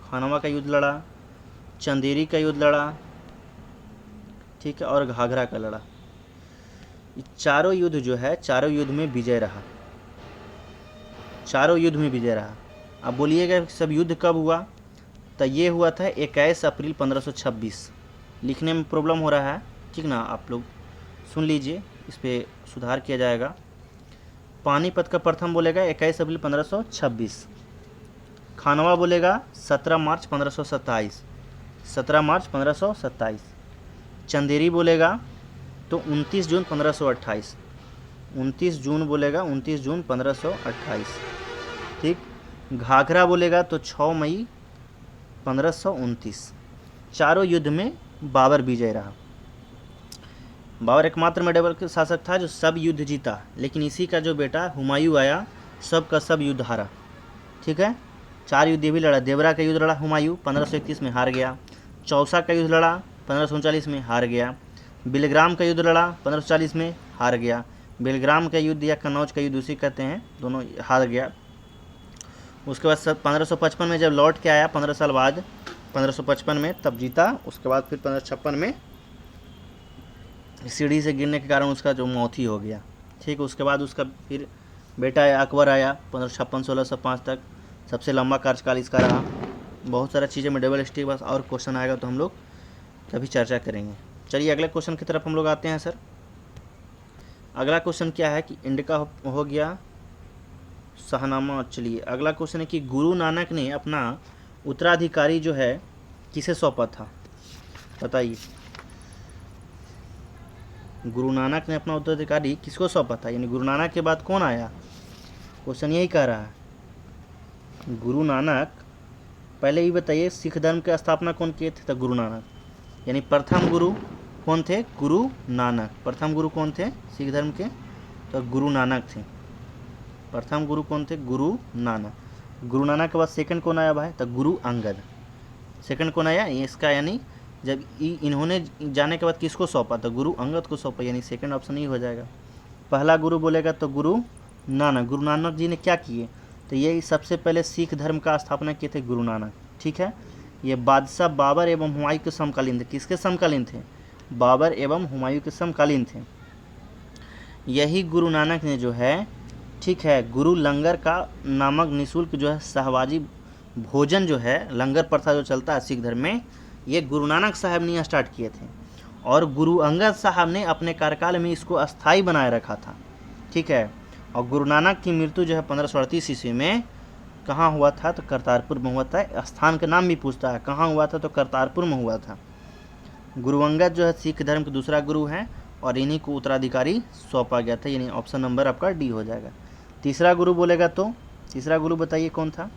खानवा का युद्ध लड़ा, चंदेरी का युद्ध लड़ा। ठीक है, और घाघरा का लड़ा। ये चारों युद्ध जो है चारों युद्ध में विजय रहा। अब बोलिएगा सब युद्ध कब हुआ? तो ये हुआ था 21 अप्रैल 1526। लिखने में प्रॉब्लम हो रहा है, ठीक ना, आप लोग सुन लीजिए, इस पर सुधार किया जाएगा। पानीपत का प्रथम बोलेगा 21 अप्रैल 1526। खानवा बोलेगा 17 मार्च 1527। चंदेरी बोलेगा तो 29 जून 1528। 29 जून बोलेगा 29 जून 1528। ठीक, घाघरा बोलेगा तो 6 मई 1529। चारों युद्ध में बाबर विजय रहा। बाबर एकमात्र मेवाड़ के शासक था जो सब युद्ध जीता, लेकिन इसी का जो बेटा हुमायूं आया सब का सब युद्ध हारा। ठीक है, 4 युद्ध भी लड़ा। देवरा का युद्ध लड़ा हुमायूं 1531 में हार गया। चौसा का युद्ध लड़ा 1539 में हार गया। बिलग्राम का युद्ध लड़ा 1540 में हार गया। बिलग्राम का युद्ध या कन्नौज का युद्ध उसी कहते हैं, दोनों हार गया। उसके बाद 1555 में जब लौट के आया 15 साल बाद 1555 में तब जीता। उसके बाद फिर 1556 में सीढ़ी से गिरने के कारण उसका जो मौत ही हो गया। ठीक, उसके बाद उसका फिर बेटा आया, अकबर आया 1556-1605 तक, सबसे लंबा कार्यकाल इसका रहा। बहुत सारा चीज़ें में डबल स्टिक बस, और क्वेश्चन आएगा तो हम लोग तभी चर्चा करेंगे। चलिए अगले क्वेश्चन की तरफ हम लोग आते हैं सर। अगला क्वेश्चन क्या है कि इंडिका हो गया, शाहनामा। चलिए अगला क्वेश्चन है कि गुरु नानक ने अपना उत्तराधिकारी जो है किसे सौंपा था, बताइए। गुरु नानक ने अपना उत्तराधिकारी किसको सौंपा था, यानी गुरु नानक के बाद कौन आया, क्वेश्चन यही कह रहा है। गुरु नानक, पहले ही बताइए सिख धर्म की स्थापना कौन किए थे, तो गुरु नानक, यानी प्रथम गुरु कौन थे, गुरु नानक। प्रथम गुरु कौन थे सिख धर्म के, तो गुरु नानक थे। प्रथम गुरु कौन थे, गुरु नानक। गुरु नानक के बाद सेकंड कौन आया भाई, तो गुरु अंगद। सेकंड कौन आया, इसका यानी जब इन्होंने जाने के बाद किसको सौंपा, तो गुरु अंगद को सौंपा, यानी सेकंड ऑप्शन ही हो जाएगा। पहला गुरु बोलेगा तो गुरु नानक। गुरु नानक जी ने क्या किए, तो ये सबसे पहले सिख धर्म का स्थापना किए थे गुरु नानक, ठीक है। ये बादशाह बाबर एवं हुमायूं के समकालीन थे। किसके समकालीन थे, बाबर एवं हुमायूं के समकालीन थे। यही गुरु नानक ने जो है, ठीक है, गुरु लंगर का नामक निःशुल्क जो है सहवाजी भोजन जो है, लंगर प्रथा जो चलता है सिख धर्म में, ये गुरु नानक साहब ने स्टार्ट किए थे। और गुरु अंगद साहब ने अपने कार्यकाल में इसको अस्थायी बनाए रखा था, ठीक है। और गुरु नानक की मृत्यु जो है 1538 ईस्वी में कहाँ हुआ था, तो करतारपुर में हुआ था। स्थान का नाम भी पूछता है, कहाँ हुआ था, तो करतारपुर में हुआ था। गुरु अंगद जो है सिख धर्म के दूसरा गुरु हैं, और इन्हीं को उत्तराधिकारी सौंपा गया था, यानी ऑप्शन नंबर आपका डी हो जाएगा। तीसरा गुरु बोलेगा तो तीसरा गुरु बताइए कौन था,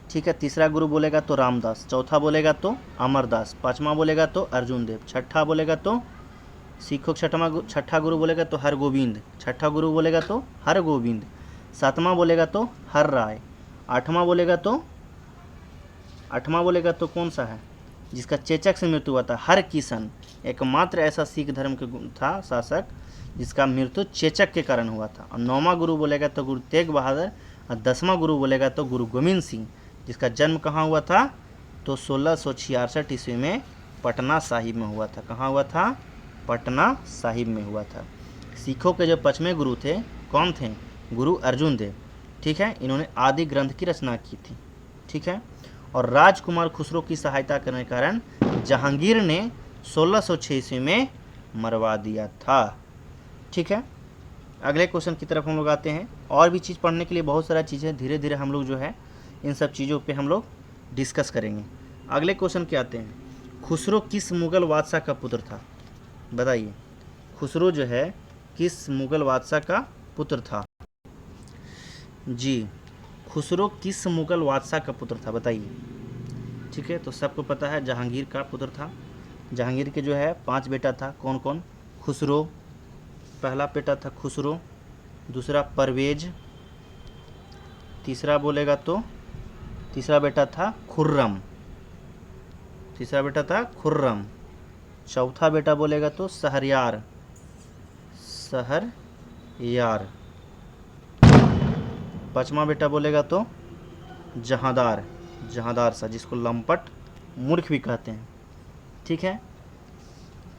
ठीक है। तीसरा गुरु बोलेगा तो रामदास, चौथा बोलेगा तो अमरदास, पांचवा बोलेगा तो अर्जुन देव, छठा बोलेगा तो सिखों छठा गुरु बोलेगा तो हरगोविंद, छठा गुरु बोलेगा तो हरगोविंद, सातवां बोलेगा तो हर राय, आठवां बोलेगा तो कौन सा है जिसका चेचक से मृत्यु हुआ था, हर किशन। एकमात्र ऐसा सिख धर्म के था शासक जिसका मृत्यु चेचक के कारण हुआ था। और नौवां गुरु बोलेगा तो गुरु तेग बहादुर, और 10वां गुरु बोलेगा तो गुरु गोविंद सिंह, जिसका जन्म कहाँ हुआ था, तो 1666 ईस्वी में पटना साहिब में हुआ था। कहाँ हुआ था, पटना साहिब में हुआ था। सिखों के जो 5वें गुरु थे कौन थे, गुरु अर्जुन देव, ठीक है। इन्होंने आदि ग्रंथ की रचना की थी, ठीक है। और राजकुमार खुसरो की सहायता करने के कारण जहांगीर ने 1606 ईस्वी में मरवा दिया था, ठीक है। अगले क्वेश्चन की तरफ हम लोग आते हैं। और भी चीज़ पढ़ने के लिए बहुत सारा चीज़ें, धीरे धीरे हम लोग जो है इन सब चीज़ों पे हम लोग डिस्कस करेंगे। अगले क्वेश्चन के आते हैं। खुसरो किस मुगल बादशाह का पुत्र था, बताइए। खुसरो जो है किस मुगल बादशाह का पुत्र था, जी। खुसरो किस मुगल बादशाह का पुत्र था, बताइए, ठीक है। तो सबको पता है जहांगीर का पुत्र था। जहांगीर के जो है 5 बेटा था, कौन कौन, खुसरो, पहला बेटा था खुसरो, दूसरा परवेज, तीसरा बोलेगा तो तीसरा बेटा था खुर्रम, चौथा बेटा बोलेगा तो सहरयार, पांचवा बेटा बोलेगा तो जहांदार सा, जिसको लंपट मूर्ख भी कहते हैं, ठीक है।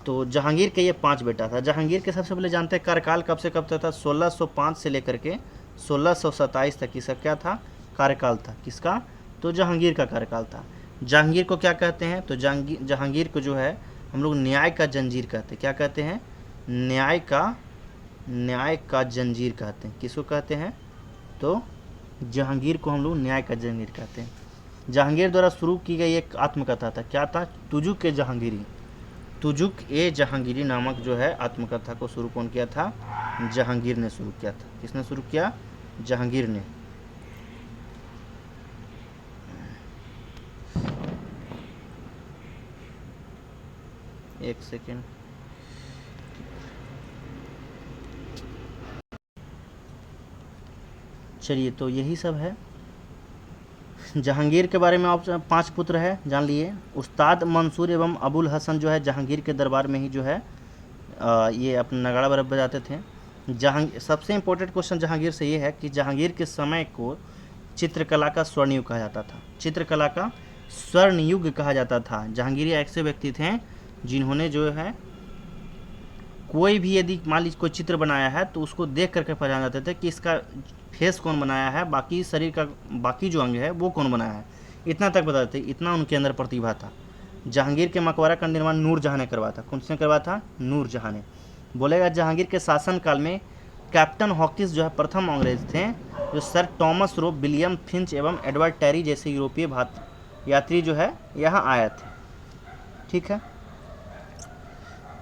तो जहांगीर के ये 5 बेटा था। जहांगीर के सबसे पहले जानते हैं कार्यकाल कब से कब तक था, 1605 से लेकर के 1627 तक इसका क्या था, कार्यकाल था। किसका, तो जहांगीर का कार्यकाल था। जहांगीर को क्या कहते हैं, तो जहांगीर को जो है हम लोग न्याय का जंजीर कहते हैं। क्या कहते हैं, न्याय का जंजीर कहते हैं। किसको कहते हैं, तो जहांगीर को हम लोग न्याय का जंजीर कहते हैं। जहांगीर द्वारा शुरू की गई एक आत्मकथा था, क्या था, तुजुक ए जहांगीरी नामक जो है आत्मकथा को शुरू कौन किया था, जहांगीर ने शुरू किया था। किसने शुरू किया, जहांगीर ने। एक सेकेंड, चलिए तो यही सब है। जहांगीर के बारे में आप 5 पुत्र है जान लिए। उस्ताद मंसूर एवं अबुल हसन जो है जहांगीर के दरबार में ही जो है ये अपना नगाड़ा बरब बजाते थे। सबसे इम्पोर्टेंट क्वेश्चन जहांगीर से ये है कि जहांगीर के समय को चित्रकला का स्वर्ण युग कहा जाता था। चित्रकला का स्वर्ण युग कहा जाता था। जहांगीर ऐसे व्यक्ति थे जिन्होंने जो है कोई भी यदि मान लीजिए कोई चित्र बनाया है तो उसको देख करके पहचान जाते थे कि इसका फेस कौन बनाया है, बाकी शरीर का बाकी जो अंग है वो कौन बनाया है, इतना तक बताते थे। इतना उनके अंदर प्रतिभा था। जहांगीर के मकबरा का निर्माण नूरजहां ने करवाया था। कौन से करवाया था? नूरजहां ने। बोलेगा जहांगीर के शासनकाल में कैप्टन हॉकिंस जो है प्रथम अंग्रेज थे, जो sir Thomas Roe, William Finch एवं एडवर्ड टेरी जैसे यूरोपीय यात्री जो है यहाँ आए थे। ठीक है,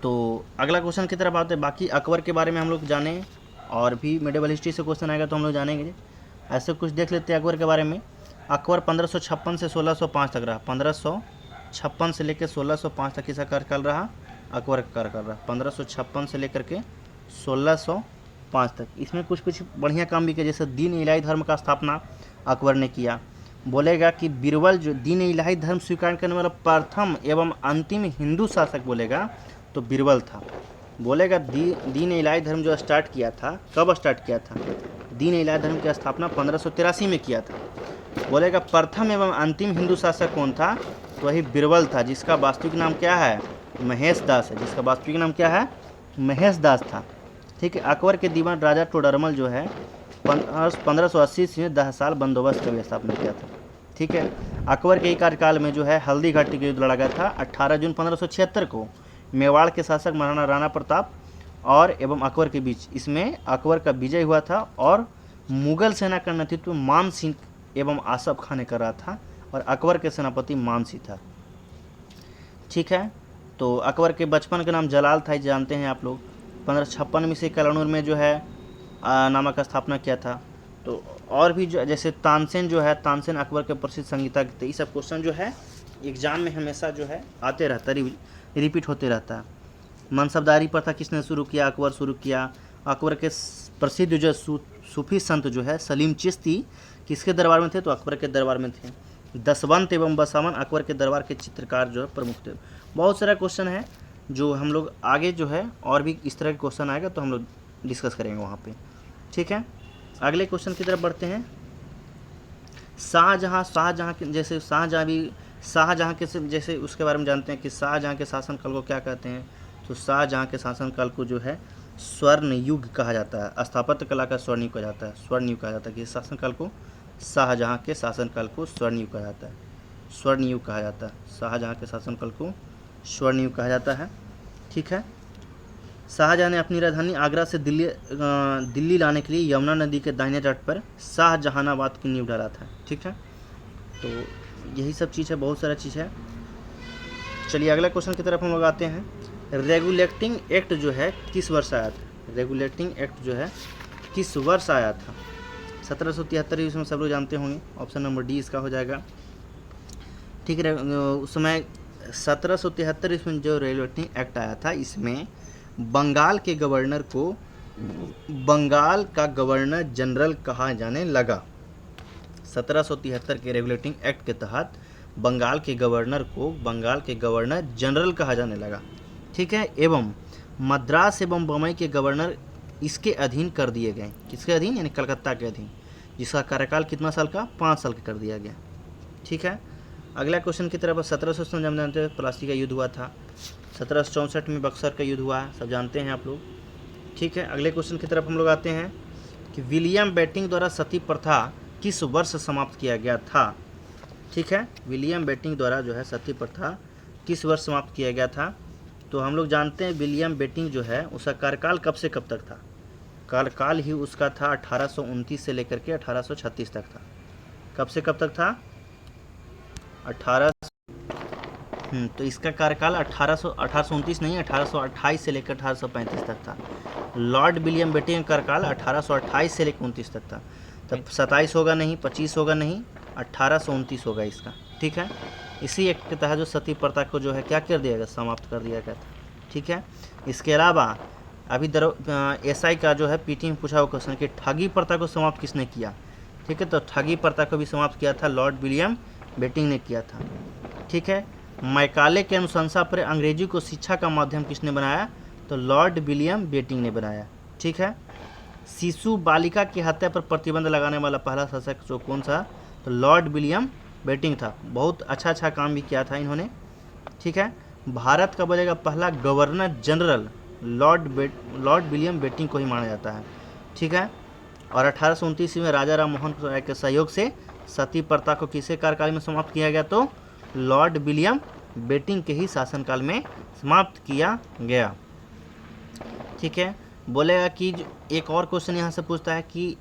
तो अगला क्वेश्चन की तरफ आते हैं। बाकी अकबर के बारे में हम लोग जाने, और भी मेडिवल हिस्ट्री से क्वेश्चन आएगा तो हम लोग जानेंगे। ऐसे कुछ देख लेते हैं अकबर के बारे में। अकबर 1556 से 1605 तक रहा। 1556 से लेकर 1605 तक इसका कार्यकाल रहा। अकबर का कार्यकाल रहा 1556 से लेकर के 1605 तक। इसमें कुछ कुछ बढ़िया काम भी किया, जैसे दीन इलाही धर्म का स्थापना अकबर ने किया। बोलेगा कि बीरबल जो दीन इलाही धर्म स्वीकार करने वाला प्रथम एवं अंतिम हिंदू शासक बोलेगा तो बीरबल था। बोलेगा दीन इलाही धर्म जो स्टार्ट किया था, कब स्टार्ट किया था? दीन इलाही धर्म की स्थापना 1583 में किया था। बोलेगा प्रथम एवं अंतिम हिंदू शासक कौन था? तो वही बीरबल था, जिसका वास्तविक नाम क्या है? महेश दास है। जिसका वास्तविक नाम क्या है? महेश दास था। ठीक है, अकबर के दीवान राजा टोडरमल जो है 1580 से 10 साल बंदोबस्त का स्थापना किया था। ठीक है, अकबर के कार्यकाल में जो है हल्दी घाटी का युद्ध लड़ा गया था 18 जून 1576 को मेवाड़ के शासक महाराणा राणा प्रताप और एवं अकबर के बीच। इसमें अकबर का विजय हुआ था और मुगल सेना का नेतृत्व मान सिंह एवं आसफ खान ने कर रहा था, और अकबर के सेनापति मानसी था। ठीक है, तो अकबर के बचपन का नाम जलाल था, जानते हैं आप लोग। 1556 में से कलानूर में जो है नामक स्थापना किया था। तो और भी जो जैसे तानसेन जो है, तानसेन अकबर के प्रसिद्ध संगीतज्ञ थे। ये सब क्वेश्चन जो है एग्जाम में हमेशा जो है आते रहता है, रिपीट होते रहता है। मनसबदारी प्रथा किसने शुरू किया? अकबर शुरू किया। अकबर के प्रसिद्ध जो सूफी संत जो है सलीम चिश्ती किसके दरबार में थे? तो अकबर के दरबार में थे। दसवंत एवं बसावन अकबर के दरबार के चित्रकार जो है प्रमुख थे। बहुत सारा क्वेश्चन है जो हम लोग आगे जो है और भी इस तरह के क्वेश्चन आएगा तो हम लोग डिस्कस करेंगे वहाँ पे। ठीक है, अगले क्वेश्चन की तरफ बढ़ते हैं। शाहजहाँ के जैसे शाहजहाँ के जैसे उसके बारे में जानते हैं कि शाहजहाँ के शासनकाल को क्या कहते हैं? तो शाहजहाँ के शासनकाल को जो है स्वर्ण युग कहा जाता है। स्थापत्य कला का स्वर्ण युग कहा जाता है। स्वर्ण युग कहा जाता है कि शासनकाल को, शाहजहाँ के शासनकाल को स्वर्ण युग कहा जाता है। स्वर्ण युग कहा जाता है। शाहजहाँ के शासनकाल को स्वर्ण युग कहा जाता है। ठीक है, शाहजहाँ ने अपनी राजधानी आगरा से दिल्ली लाने के लिए यमुना नदी के दाहिने तट पर शाहजहानाबाद की नींव डाला था। ठीक है, तो यही सब चीज़ है, बहुत सारा चीज़ है। चलिए अगला क्वेश्चन की तरफ हम लोग आते हैं। रेगुलेटिंग एक्ट जो है किस वर्ष आया था? रेगुलेटिंग एक्ट जो है किस वर्ष आया था? 1773 इसमें सब लोग जानते होंगे। ऑप्शन नंबर डी इसका हो जाएगा। ठीक है, उस समय 1773 इसमें जो रेगुलेटिंग एक्ट आया था, इसमें बंगाल के गवर्नर को बंगाल का गवर्नर जनरल कहा जाने लगा। 1773 के रेगुलेटिंग एक्ट के तहत बंगाल के गवर्नर को बंगाल के गवर्नर जनरल कहा जाने लगा। ठीक है, एवं मद्रास एवं बम्बई के गवर्नर इसके अधीन कर दिए गए। किसके अधीन? यानी कलकत्ता के अधीन, जिसका कार्यकाल कितना साल का? 5 साल का कर दिया गया। ठीक है, अगला क्वेश्चन की तरफ 1700 जानते हैं प्लासी का युद्ध हुआ था। 1764 में बक्सर का युद्ध हुआ, सब जानते हैं आप लोग। ठीक है, अगले क्वेश्चन की तरफ हम लोग आते हैं कि विलियम बेटिंग द्वारा सती प्रथा किस वर्ष समाप्त किया गया था? ठीक है, विलियम बेटिंग द्वारा जो है सती प्रथा किस वर्ष समाप्त किया गया था? तो हम लोग जानते हैं विलियम बेटिंग जो है उसका कार्यकाल कब से कब तक था? कार्यकाल ही उसका था 1829 से लेकर के 1836 तक था। कब से कब तक था? 18 तो इसका कार्यकाल 1829 नहीं, 1828 से लेकर 1835 तक था। लॉर्ड विलियम बेटिंग का कार्यकाल 1828 से लेकर 29 तक था। तब 27 होगा नहीं, 25 होगा नहीं, 1829 होगा इसका। ठीक है, इसी एक्ट के तहत जो सती प्रथा को जो है क्या कर दिया गया? समाप्त कर दिया गया था। ठीक है, इसके अलावा अभी एसआई का जो है पीटी में पूछा हुआ क्वेश्चन कि ठगी प्रथा को समाप्त किसने किया? ठीक है, तो ठगी प्रथा को भी समाप्त किया था लॉर्ड विलियम बेटिंग ने किया था। ठीक है, मैकाले के अनुशंसा पर अंग्रेजी को शिक्षा का माध्यम किसने बनाया? तो लॉर्ड विलियम बेटिंग ने बनाया। ठीक है, शिशु बालिका की हत्या पर प्रतिबंध लगाने वाला पहला शासक जो कौन सा? तो लॉर्ड विलियम बेटिंग था। बहुत अच्छा काम भी किया था इन्होंने। ठीक है, भारत का बोलेगा पहला governor general Lord William Bentinck को ही माना जाता है, ठीक है। और 1829 ईस्वी में राजा राम मोहन राय के सहयोग से सती प्रथा को किसे कार्यकाल में समाप्त किया गया, तो लॉर्ड विलियम बेटिंग के ही शासनकाल में समाप्त किया गया, ठीक है। बोलेगा कि एक और क्वेश्चन यहाँ से पूछता है कि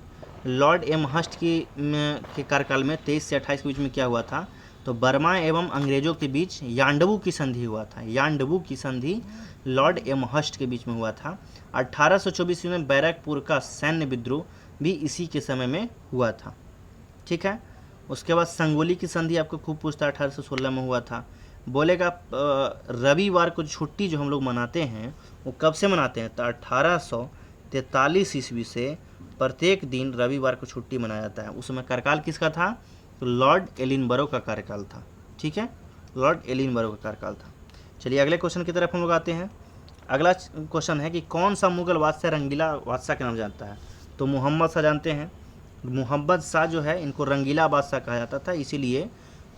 लॉर्ड एमहर्स्ट के कार्यकाल में 23 से 28 के बीच में क्या हुआ था, तो बर्मा एवं अंग्रेजों के बीच यांडबू की संधि हुआ था। यांडबू की संधि लॉर्ड एमहर्स्ट के बीच में हुआ था। 1824 में बैरकपुर का सैन्य विद्रोह भी इसी के समय में हुआ था, ठीक है। उसके बाद संगोली की संधि आपको खूब पूछता है, 1816 में हुआ था। बोलेगा रविवार को छुट्टी जो हम लोग मनाते हैं वो कब से मनाते हैं, तो 1843 ईस्वी से प्रत्येक दिन रविवार को छुट्टी मनाया जाता है। उस समय कार्यकाल किसका था, तो लॉर्ड एलिनबरो का कार्यकाल था, ठीक है, लॉर्ड एलिनबरो का कार्यकाल था। चलिए अगले क्वेश्चन की तरफ हम लोग आते हैं। अगला क्वेश्चन है कि कौन सा मुगल बादशाह रंगीला बादशाह के नाम जानता है, तो मोहम्मद शाह जानते हैं। मोहम्मद शाह जो है इनको रंगीला बादशाह कहा जाता था, इसीलिए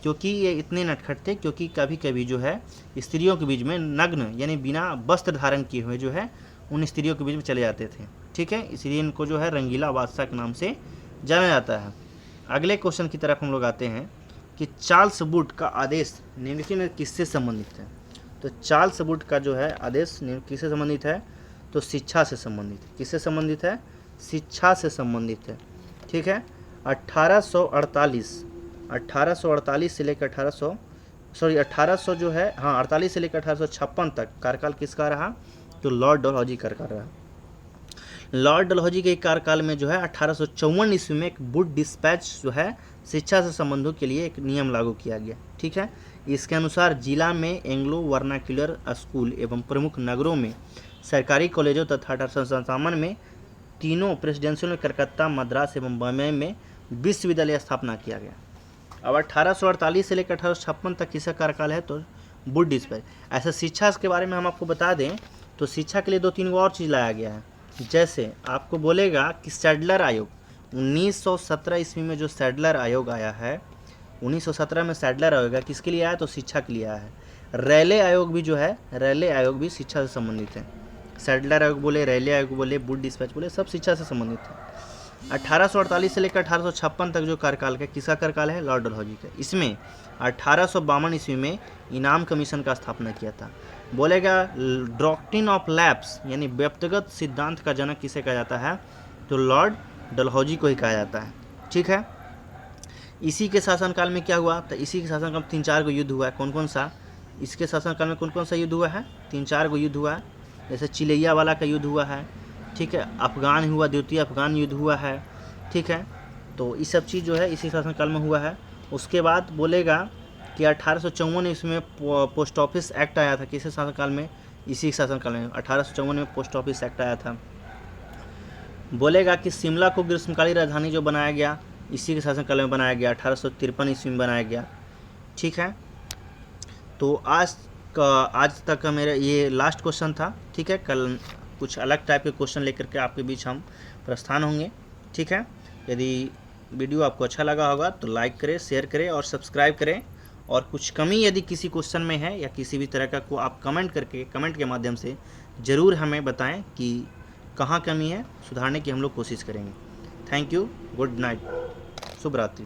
क्योंकि ये इतने नटखट थे, क्योंकि कभी कभी जो है स्त्रियों के बीच में नग्न यानी बिना वस्त्र धारण किए हुए जो है उन स्त्रियों के बीच में चले जाते थे, ठीक है, इसलिए इनको जो है रंगीला बादशाह के नाम से जाना जाता है। अगले क्वेश्चन की तरफ हम लोग आते हैं कि चार्ल्स वुड का आदेश निम्नलिखित में किससे संबंधित है, तो चार्ल्स वुड का जो है आदेश किससे संबंधित है, तो शिक्षा से संबंधित है। किससे संबंधित है, शिक्षा से संबंधित है, ठीक है। 1848 से लेकर 1800 जो है, हाँ 48 से लेकर 1856 तक कार्यकाल किसका रहा, तो लॉर्ड डलहौजी का कार्यकाल रहा। लॉर्ड डलहौजी के कार्यकाल में जो है 1854 ईस्वी में एक वुड डिस्पैच जो है शिक्षा से संबंधों के लिए एक नियम लागू किया गया, ठीक है। इसके अनुसार जिला में एंग्लो वर्नाक्युलर स्कूल एवं प्रमुख नगरों में सरकारी कॉलेजों तथा 1857 में तीनों प्रेसिडेंसियों में कलकत्ता, मद्रास एवं बम्बई में विश्वविद्यालय स्थापना किया गया। अब 1848 से लेकर 1856 तक किसका कार्यकाल है, तो वुड डिस्पैच। ऐसा शिक्षा के बारे में हम आपको बता दें तो शिक्षा के लिए 2-3 और चीज़ लाया गया है। जैसे आपको बोलेगा कि सैडलर आयोग 1917 ईस्वी में जो सैडलर आयोग आया है, 1917 में सैडलर आयोग किसके लिए आया, तो शिक्षा के लिए आया है। रेले आयोग भी जो है, रेले आयोग भी शिक्षा से संबंधित है। सैडलर आयोग बोले, रेले आयोग बोले, वुड डिस्पैच बोले, सब शिक्षा से संबंधित है। 1848 से लेकर 1856 तक जो कार्यकाल है किसका कार्यकाल है, लॉर्ड डलहौजी का। इसमें 1852 ईस्वी में इनाम कमीशन का स्थापना किया था। बोलेगा डॉक्ट्रिन ऑफ लैप्स यानी व्यक्तिगत सिद्धांत का जनक किसे कहा जाता है, तो लॉर्ड डलहौजी को ही कहा जाता है, ठीक है। इसी के शासनकाल में क्या हुआ, तो इसी के शासनकाल में 3-4 गो युद्ध हुआ है। कौन कौन सा, इसके शासनकाल में कौन कौन सा युद्ध हुआ है, 3-4 गो युद्ध हुआ है। जैसे चिलैया वाला का युद्ध हुआ है, ठीक है, अफगान हुआ, द्वितीय अफगान युद्ध हुआ है, ठीक है। तो ये सब चीज़ जो है इसी शासनकाल में हुआ है। उसके बाद बोलेगा कि 1854 ईस्वी में पोस्ट ऑफिस एक्ट आया था, किसी शासनकाल में, इसी शासनकाल में 1854 में पोस्ट ऑफिस एक्ट आया था। बोलेगा कि शिमला को ग्रीष्मकालीन राजधानी जो बनाया गया इसी के शासनकाल में बनाया गया, 1853 ईस्वी में बनाया गया, ठीक है। तो आज तक का मेरा ये लास्ट क्वेश्चन था, ठीक है। कल कुछ अलग टाइप के क्वेश्चन लेकर के आपके बीच हम प्रस्थान होंगे, ठीक है। यदि वीडियो आपको अच्छा लगा होगा तो लाइक करें, शेयर करें और सब्सक्राइब करें। और कुछ कमी यदि किसी क्वेश्चन में है या किसी भी तरह का को आप कमेंट के माध्यम से ज़रूर हमें बताएं कि कहाँ कमी है, सुधारने की हम लोग कोशिश करेंगे। थैंक यू, गुड नाइट, शुभ रात्रि।